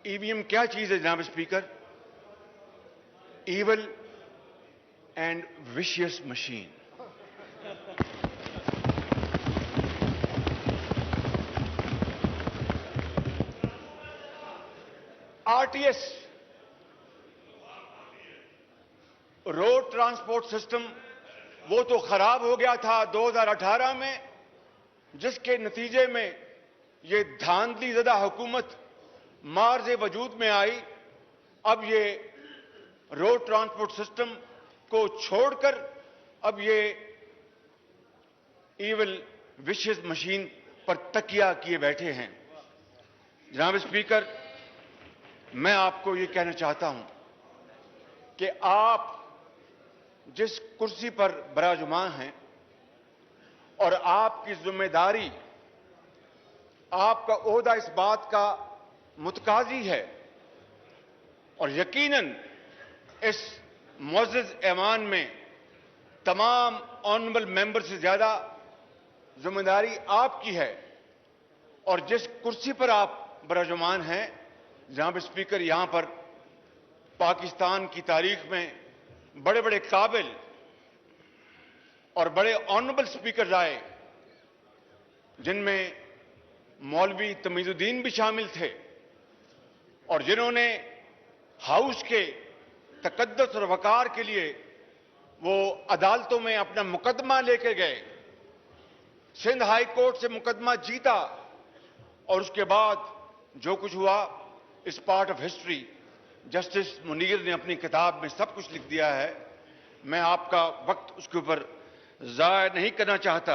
EVM क्या चीज है जनाब speaker? evil and vicious machine. RTS road transport system वो तो खराब हो गया था 2018 में, जिसके नतीजे में ये धांधली ज़दा हुकूमत मार्ज़े वजूद में आई। अब ये रोड ट्रांसपोर्ट सिस्टम को छोड़कर अब ये ईविल विशियस मशीन पर तकिया किए बैठे हैं। जनाब स्पीकर, मैं आपको ये कहना चाहता हूं कि आप जिस कुर्सी पर बराजुमान हैं और आपकी जिम्मेदारी, आपका ओहदा इस बात का मुतकाजी है और यकीनन इस मुअज़्ज़ज़ ऐवान में तमाम ऑनरेबल मेंबर से ज्यादा जिम्मेदारी आपकी है। और जिस कुर्सी पर आप बराजुमान हैं जनाब स्पीकर, यहां पर पाकिस्तान की तारीख में बड़े बड़े काबिल और बड़े ऑनरेबल स्पीकर आए, जिनमें मौलवी तमीजुद्दीन भी शामिल थे और जिन्होंने हाउस के तकद्दुस और वकार के लिए वो अदालतों में अपना मुकदमा लेके गए, सिंध हाई कोर्ट से मुकदमा जीता और उसके बाद जो कुछ हुआ इस part of history justice Munir ने अपनी किताब में सब कुछ लिख दिया है। मैं आपका वक्त उसके ऊपर ज़ाया नहीं करना चाहता।